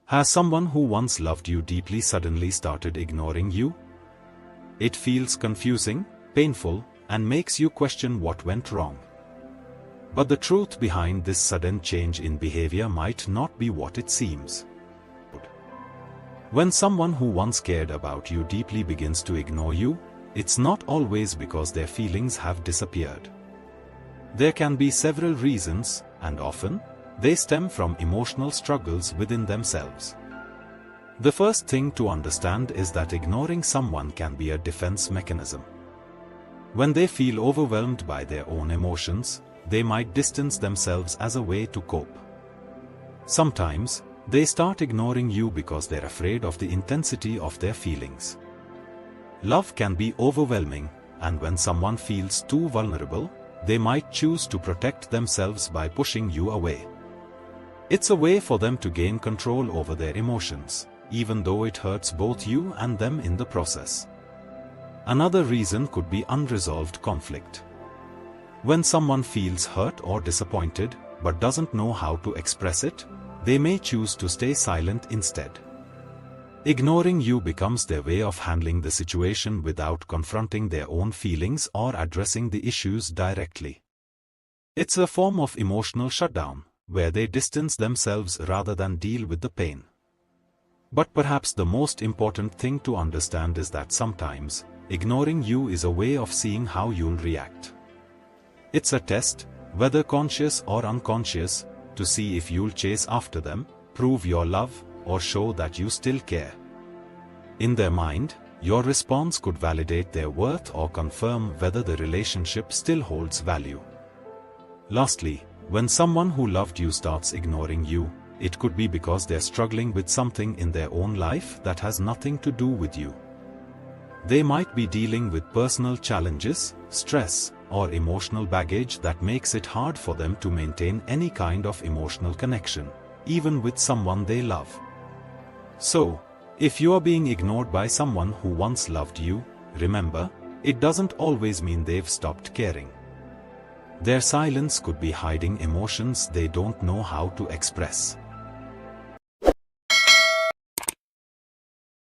Has someone who once loved you deeply suddenly started ignoring you? It feels confusing, painful, and makes you question what went wrong. But the truth behind this sudden change in behavior might not be what it seems. When someone who once cared about you deeply begins to ignore you, it's not always because their feelings have disappeared. There can be several reasons, and often, they stem from emotional struggles within themselves. The first thing to understand is that ignoring someone can be a defense mechanism. When they feel overwhelmed by their own emotions, they might distance themselves as a way to cope. Sometimes, they start ignoring you because they're afraid of the intensity of their feelings. Love can be overwhelming, and when someone feels too vulnerable, they might choose to protect themselves by pushing you away. It's a way for them to gain control over their emotions, even though it hurts both you and them in the process. Another reason could be unresolved conflict. When someone feels hurt or disappointed, but doesn't know how to express it, they may choose to stay silent instead. Ignoring you becomes their way of handling the situation without confronting their own feelings or addressing the issues directly. It's a form of emotional shutdown, where they distance themselves rather than deal with the pain. But perhaps the most important thing to understand is that sometimes, ignoring you is a way of seeing how you'll react. It's a test, whether conscious or unconscious, to see if you'll chase after them, prove your love, or show that you still care. In their mind, your response could validate their worth or confirm whether the relationship still holds value. Lastly, when someone who loved you starts ignoring you, it could be because they're struggling with something in their own life that has nothing to do with you. They might be dealing with personal challenges, stress, or emotional baggage that makes it hard for them to maintain any kind of emotional connection, even with someone they love. So, if you are being ignored by someone who once loved you, remember, it doesn't always mean they've stopped caring. Their silence could be hiding emotions they don't know how to express.